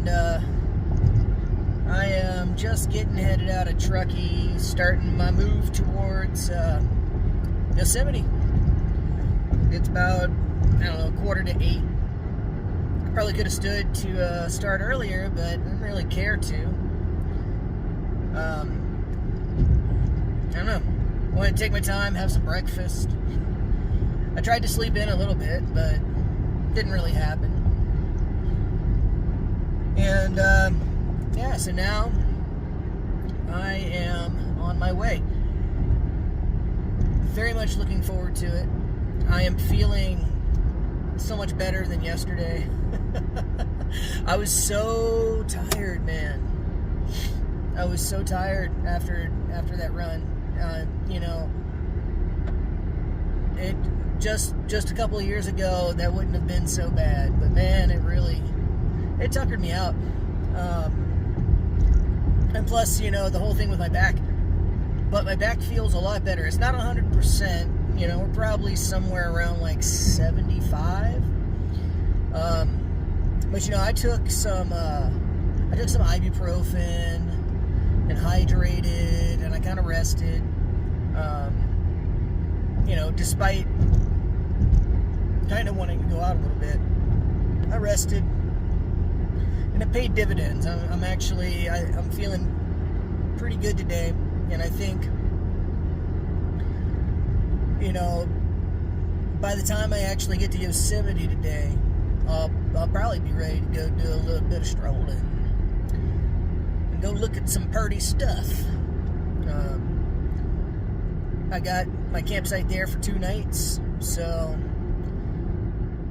and I am just getting headed out of Truckee, starting my move towards Yosemite. It's about, I don't know, 7:45. I probably could have stood to start earlier, but I didn't really care to. I don't know. I wanted to take my time, have some breakfast. I tried to sleep in a little bit, but it didn't really happen. And yeah, so now I am on my way. Very much looking forward to it. I am feeling so much better than yesterday. I was so tired, man. I was so tired after that run. You know, it just a couple of years ago that wouldn't have been so bad, but man, it tuckered me out. And plus, you know, the whole thing with my back. But my back feels a lot better. It's not 100%. You know, we're probably somewhere around like 75. But you know, I took some ibuprofen and hydrated, and I kind of rested. You know, despite kind of wanting to go out a little bit, I rested, and it paid dividends. I'm feeling pretty good today, and I think, you know, by the time I actually get to Yosemite today, I'll probably be ready to go do a little bit of strolling and go look at some pretty stuff. I got my campsite there for 2 nights, so,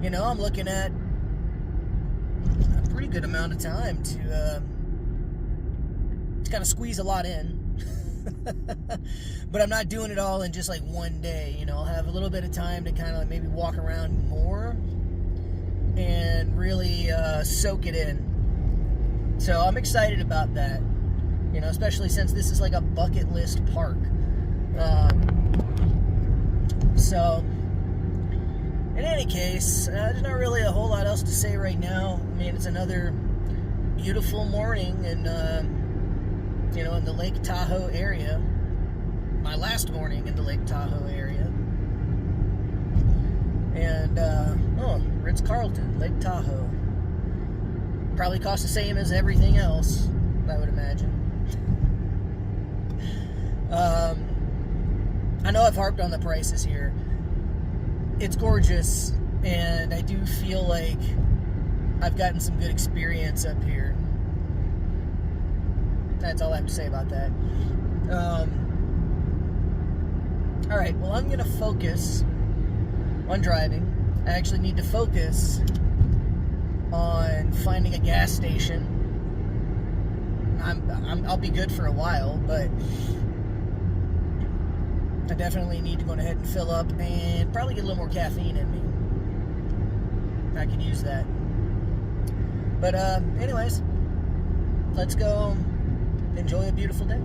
you know, I'm looking at a pretty good amount of time to kind of squeeze a lot in. But I'm not doing it all in just like one day. You know, I'll have a little bit of time to kind of like maybe walk around more and really soak it in. So I'm excited about that, you know, especially since this is like a bucket list park. So in any case, there's not really a whole lot else to say right now. I mean, it's another beautiful morning, and you know, in the Lake Tahoe area. My last morning in the Lake Tahoe area. And, Ritz-Carlton, Lake Tahoe. Probably costs the same as everything else, I would imagine. I know I've harped on the prices here. It's gorgeous, and I do feel like I've gotten some good experience up here. That's all I have to say about that. Alright, well, I'm going to focus on driving. I actually need to focus on finding a gas station. I'll be good for a while, but I definitely need to go ahead and fill up and probably get a little more caffeine in me. I could use that. But, anyways, let's go enjoy a beautiful day.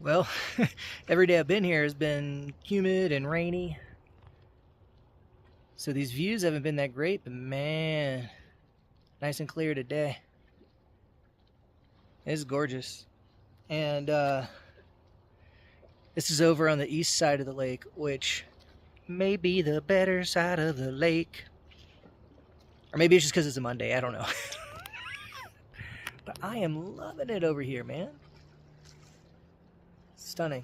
Well, every day I've been here has been humid and rainy. So these views haven't been that great, but man, nice and clear today. It's gorgeous. And this is over on the east side of the lake, which may be the better side of the lake. Or maybe it's just because it's a Monday, I don't know. But I am loving it over here, man. Stunning.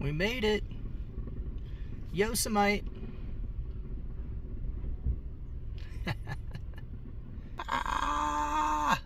We made it. Yosemite. Ah!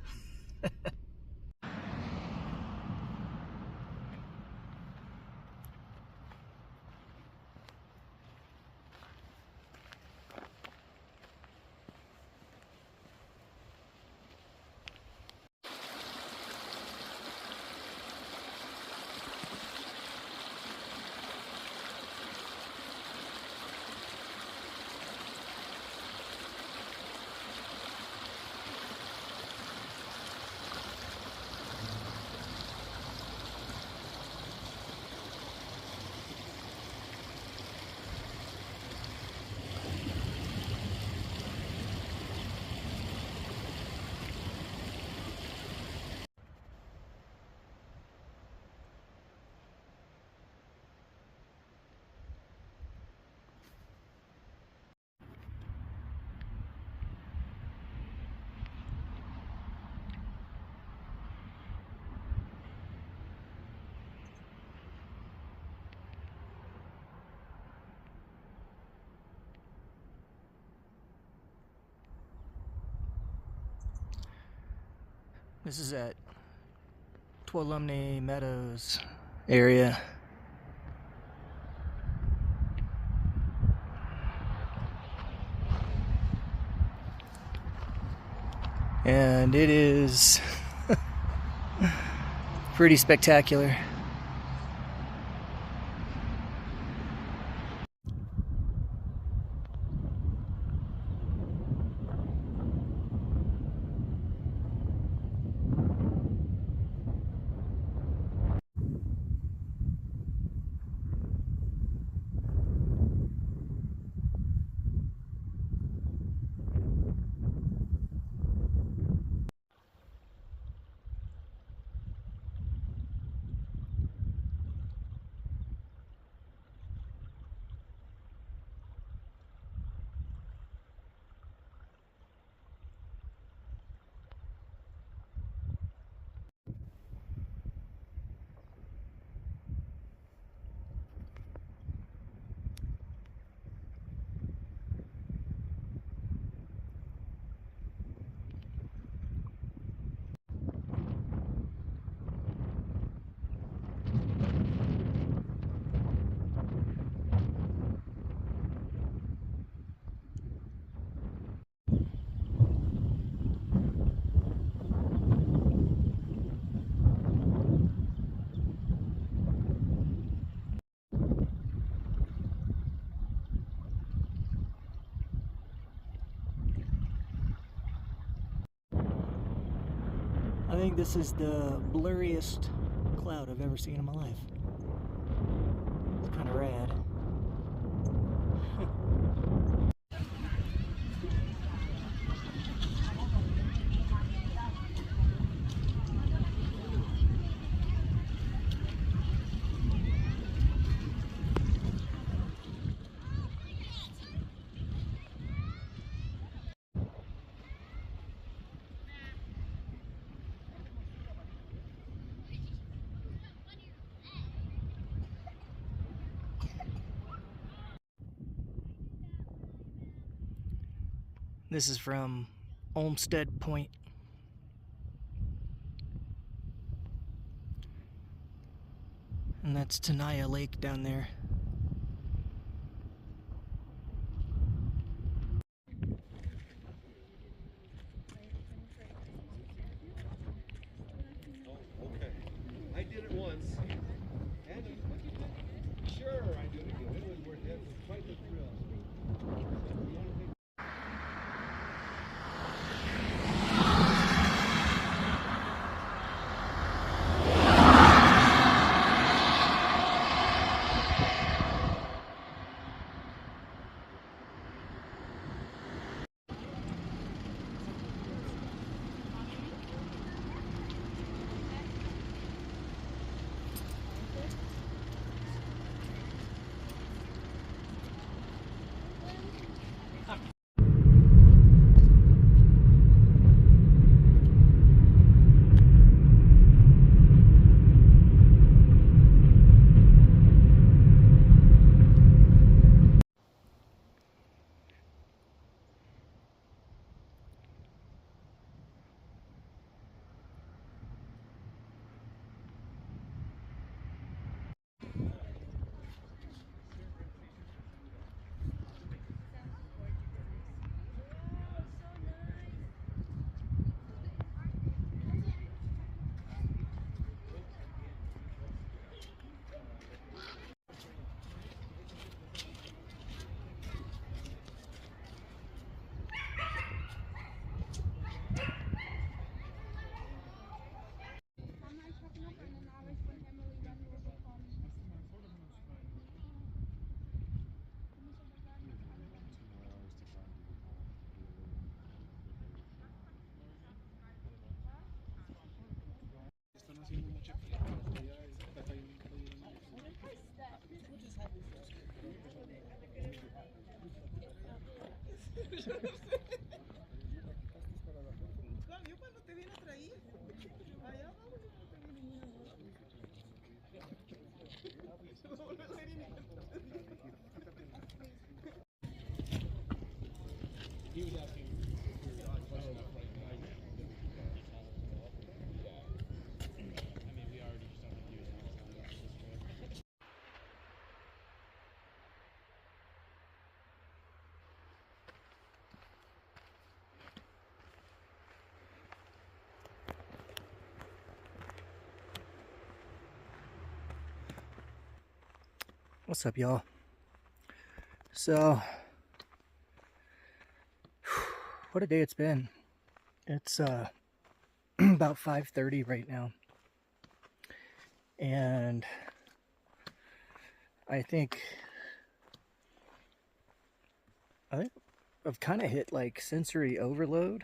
This is at Tuolumne Meadows area. And it is pretty spectacular. think this is the blurriest cloud I've ever seen in my life. It's kind of rad. This is from Olmsted Point. And that's Tenaya Lake down there. Oh, okay. I did it once. And sure, I do it again. It was worth it. It was quite the thrill. Yo cuando te vienes a traer, allá vamos, yo te vienes He was asking. What's up, y'all? So, what a day it's been. It's about 5:30 right now, and I think I've kind of hit like sensory overload.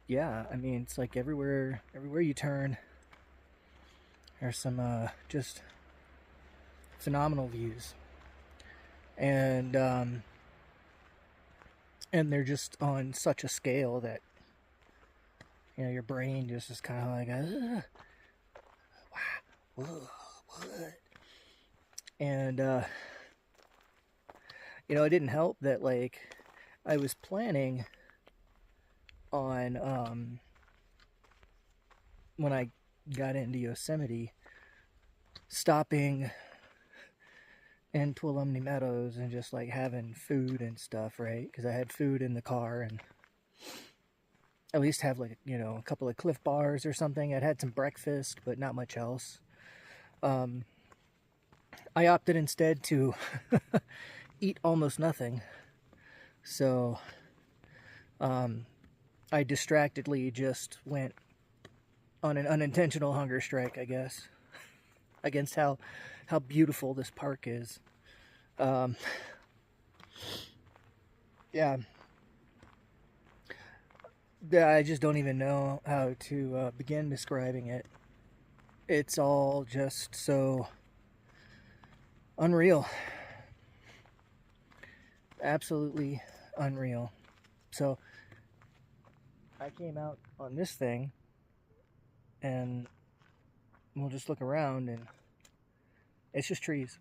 Yeah, I mean, it's like everywhere you turn, there's some just phenomenal views, and they're just on such a scale that, you know, your brain just is kind of like, wow, what? And you know, it didn't help that, like, I was planning on when I got into Yosemite, stopping in Tuolumne Meadows and just like having food and stuff, right? Because I had food in the car, and at least have, like, you know, a couple of Cliff Bars or something. I'd had some breakfast, but not much else. I opted instead to eat almost nothing. So I distractedly just went on an unintentional hunger strike, I guess, against how beautiful this park is. Yeah. I just don't even know how to begin describing it. It's all just so unreal. Absolutely unreal. So I came out on this thing and we'll just look around and it's just trees.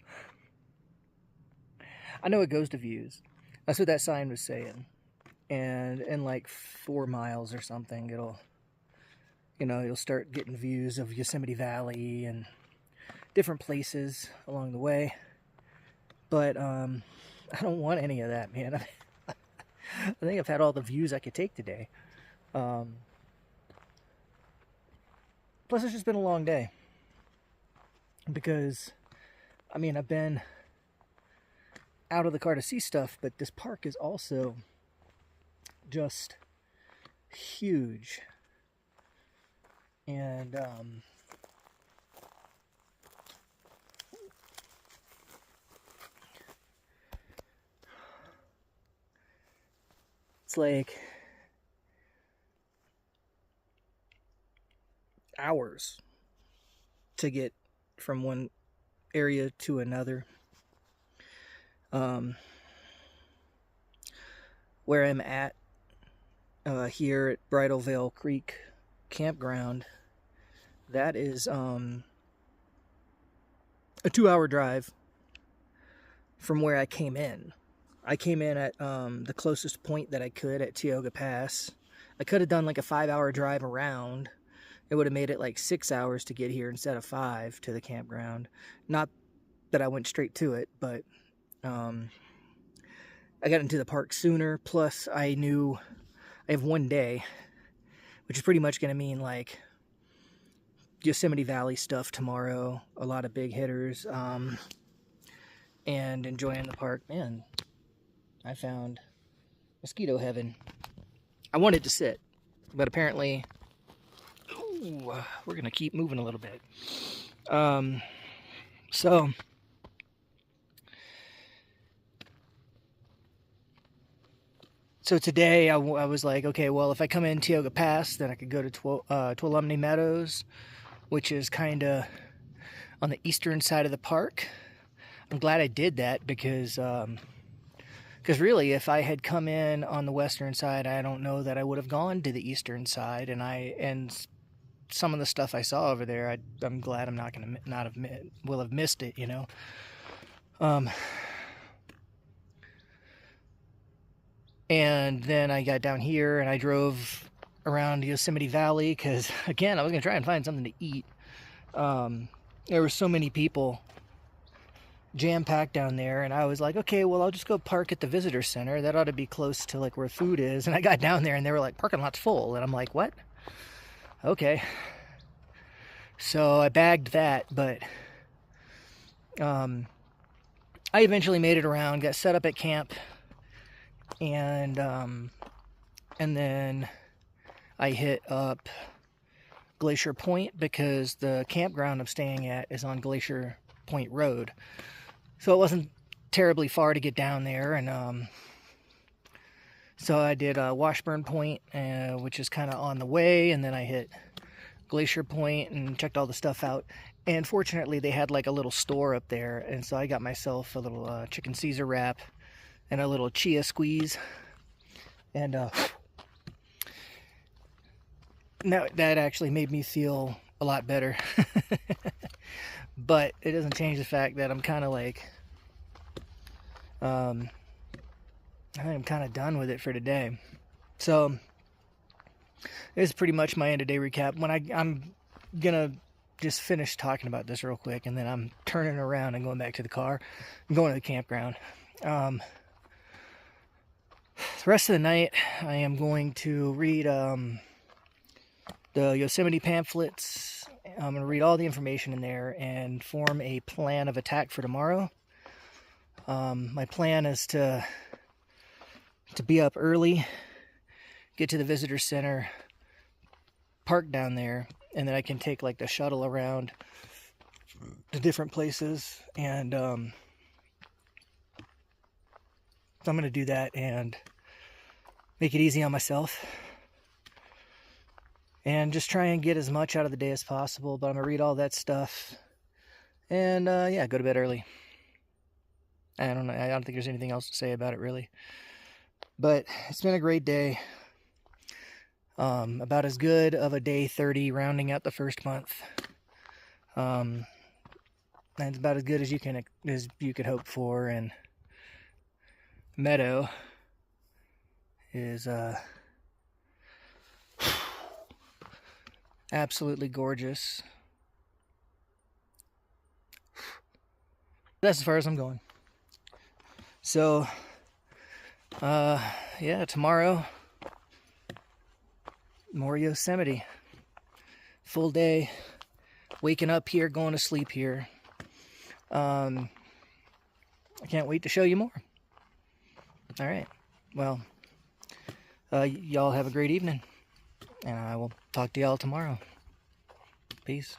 I know it goes to views. That's what that sign was saying. And in like 4 miles or something, you'll start getting views of Yosemite Valley and different places along the way. But I don't want any of that, man. I think I've had all the views I could take today. Plus, it's just been a long day. Because, I mean, I've been out of the car to see stuff, but this park is also just huge. And it's like hours to get from one area to another. Where I'm at here at Bridal Veil Creek Campground, that is a 2-hour drive from where I came in. I came in at the closest point that I could at Tioga Pass. I could have done like a 5-hour drive around. It would have made it like 6 hours to get here instead of 5 to the campground. Not that I went straight to it, but I got into the park sooner. Plus, I knew I have one day, which is pretty much going to mean like Yosemite Valley stuff tomorrow. A lot of big hitters, and enjoying the park. Man, I found mosquito heaven. I wanted to sit, but apparently, we're going to keep moving a little bit. So today I was like, okay, well, if I come in Tioga Pass, then I could go to Tuolumne Meadows, which is kind of on the eastern side of the park. I'm glad I did that because really, if I had come in on the western side, I don't know that I would have gone to the eastern side, and some of the stuff I saw over there, I'm glad I'm not going to will have missed it, you know. And then I got down here and I drove around Yosemite Valley because, again, I was going to try and find something to eat. There were so many people jam-packed down there, and I was like, okay, well, I'll just go park at the visitor center. That ought to be close to like where food is. And I got down there and they were like, parking lot's full. And I'm like, what? Okay. So I bagged that, but I eventually made it around, got set up at camp, and then I hit up Glacier Point because the campground I'm staying at is on Glacier Point Road. So it wasn't terribly far to get down there, and so I did Washburn Point, which is kind of on the way, and then I hit Glacier Point and checked all the stuff out. And fortunately, they had like a little store up there, and so I got myself a little chicken Caesar wrap and a little chia squeeze, and that actually made me feel a lot better. But it doesn't change the fact that I'm kind of like, I think I'm kind of done with it for today. So this is pretty much my end of day recap. When I'm gonna just finish talking about this real quick, and then I'm turning around and going back to the car. I'm going to the campground. The rest of the night, I am going to read the Yosemite pamphlets. I'm going to read all the information in there and form a plan of attack for tomorrow. My plan is to be up early get to the visitor center, park down there, and then I can take like the shuttle around to different places. And so I'm going to do that and make it easy on myself. And just try and get as much out of the day as possible. But I'm going to read all that stuff. And yeah, go to bed early. I don't know. I don't think there's anything else to say about it, really. But it's been a great day. About as good of a day 30, rounding out the first month. That's about as good as you could hope for. And Meadow is absolutely gorgeous. That's as far as I'm going. So, yeah, tomorrow, more Yosemite. Full day, waking up here, going to sleep here. I can't wait to show you more. All right. Well, y'all have a great evening, and I will talk to y'all tomorrow. Peace.